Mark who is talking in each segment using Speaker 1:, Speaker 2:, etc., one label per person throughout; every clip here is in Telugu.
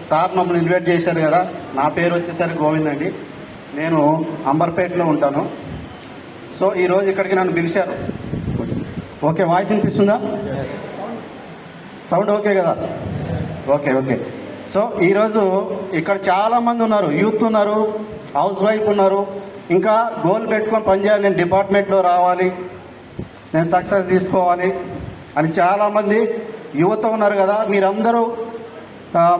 Speaker 1: సార్ మమ్మల్ని ఇన్వైట్ చేశారు కదా. నా పేరు వచ్చేసరికి గోవింద్ అండి. నేను అంబర్పేటలో ఉంటాను. సో ఈరోజు ఇక్కడికి నన్ను పిలిచారు. ఓకే, వాయిస్ వినిపిస్తుందా? సౌండ్ ఓకే కదా? Okay okay. సో ఈరోజు ఇక్కడ చాలామంది ఉన్నారు, యూత్ ఉన్నారు, హౌస్ వైఫ్ ఉన్నారు. ఇంకా గోల్ పెట్టుకొని పనిచేయాలి, నేను డిపార్ట్మెంట్లో రావాలి, నేను సక్సెస్ తీసుకోవాలి అని చాలామంది యువత ఉన్నారు కదా. మీరందరూ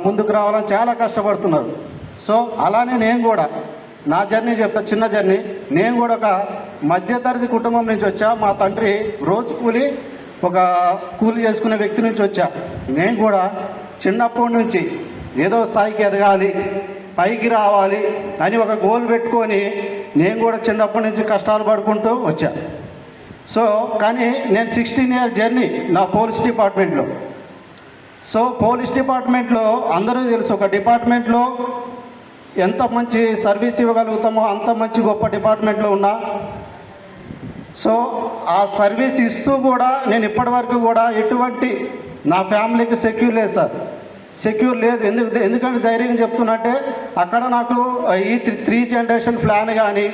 Speaker 1: ముందుకు రావాలని చాలా కష్టపడుతున్నారు. సో అలానే నేను కూడా నా జర్నీ చెప్తా, చిన్న జర్నీ. నేను కూడా ఒక మధ్యతరగతి కుటుంబం నుంచి వచ్చా. మా తండ్రి రోజు కూలి చేసుకునే వ్యక్తి నుంచి వచ్చా. నేను కూడా చిన్నప్పటి నుంచి ఏదో స్థాయికి ఎదగాలి, పైకి రావాలి అని ఒక గోల్ పెట్టుకొని నేను కూడా చిన్నప్పటి నుంచి కష్టాలు పడుకుంటూ వచ్చా. సో కానీ నేను 16 years జర్నీ నా పోలీస్ డిపార్ట్మెంట్లో. సో పోలీస్ డిపార్ట్మెంట్లో అందరూ తెలుసు, ఒక డిపార్ట్మెంట్లో ఎంత మంచి సర్వీస్ ఇవ్వగలుగుతామో అంత మంచి గొప్ప డిపార్ట్మెంట్లో ఉన్నా. సో ఆ సర్వీస్ ఇస్తూ కూడా నేను ఇప్పటి వరకు కూడా ఎటువంటి నా ఫ్యామిలీకి సెక్యూర్ లేదు సార్, సెక్యూర్ లేదు. ఎందుకంటే ధైర్యం చెప్తున్నట్టే అక్కడ నాకు ఈ 3 generation ప్లాన్ కానీ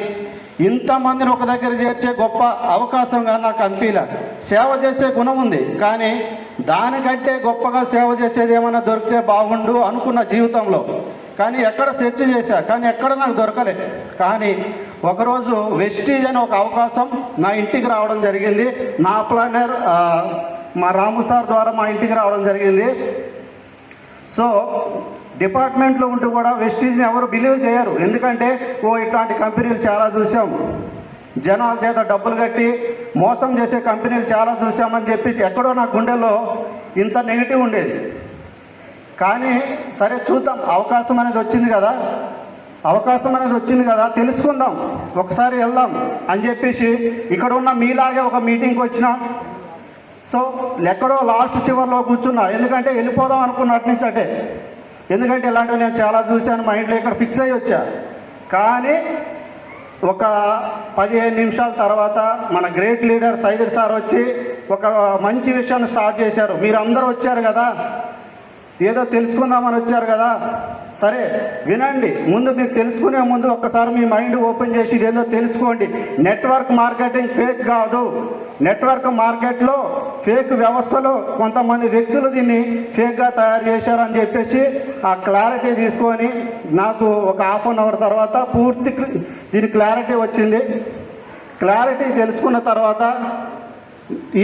Speaker 1: ఇంతమందిని ఒక దగ్గర చేర్చే గొప్ప అవకాశంగా నాకు అనిపించలే. సేవ చేసే గుణం ఉంది, కానీ దానికంటే గొప్పగా సేవ చేసేది ఏమైనా దొరికితే బాగుండు అనుకున్న జీవితంలో. కానీ ఎక్కడ సెర్చ్ చేశా, కానీ ఎక్కడ నాకు దొరకలే. కానీ ఒకరోజు వెస్టీజ్ అనే ఒక అవకాశం నా ఇంటికి రావడం జరిగింది. నా ప్లానర్ మా రాము సార్ ద్వారా మా ఇంటికి రావడం జరిగింది. సో డిపార్ట్మెంట్లో ఉంటూ కూడా వెస్టీజ్ని ఎవరు బిలీవ్ చేయరు. ఎందుకంటే ఇట్లాంటి కంపెనీలు చాలా చూసాం, జనాల చేత డబ్బులు కట్టి మోసం చేసే కంపెనీలు చాలా చూసామని చెప్పి ఎక్కడో నా గుండెలో ఇంత నెగిటివ్ ఉండేది. కానీ సరే చూద్దాం, అవకాశం అనేది వచ్చింది కదా, తెలుసుకుందాం, ఒకసారి వెళ్దాం అని చెప్పేసి ఇక్కడ ఉన్న మీలాగే ఒక మీటింగ్కి వచ్చిన. సో ఎక్కడో లాస్ట్ చివర్లో కూర్చున్నా, ఎందుకంటే వెళ్ళిపోదాం అనుకున్నట్టు నుంచి అంటే. ఎందుకంటే ఇలాంటివి నేను చాలా చూశాను, మా ఇంట్లో ఇక్కడ ఫిక్స్ అయ్యి వచ్చా. కానీ ఒక 15 నిమిషాల తర్వాత మన గ్రేట్ లీడర్ సైదర్ సార్ వచ్చి ఒక మంచి విషయాన్ని స్టార్ట్ చేశారు. మీరు అందరూ వచ్చారు కదా, ఏదో తెలుసుకుందామని వచ్చారు కదా, సరే వినండి. ముందు మీకు తెలుసుకునే ముందు ఒక్కసారి మీ మైండ్ ఓపెన్ చేసి ఇదేదో తెలుసుకోండి. నెట్వర్క్ మార్కెటింగ్ ఫేక్ కాదు. నెట్వర్క్ మార్కెట్లో ఫేక్ వ్యవస్థలో కొంతమంది వ్యక్తులు దీన్ని ఫేక్గా తయారు చేశారని చెప్పేసి ఆ క్లారిటీ తీసుకొని నాకు ఒక 1/2 hour తర్వాత పూర్తి దీని క్లారిటీ వచ్చింది. క్లారిటీ తెలుసుకున్న తర్వాత ఈ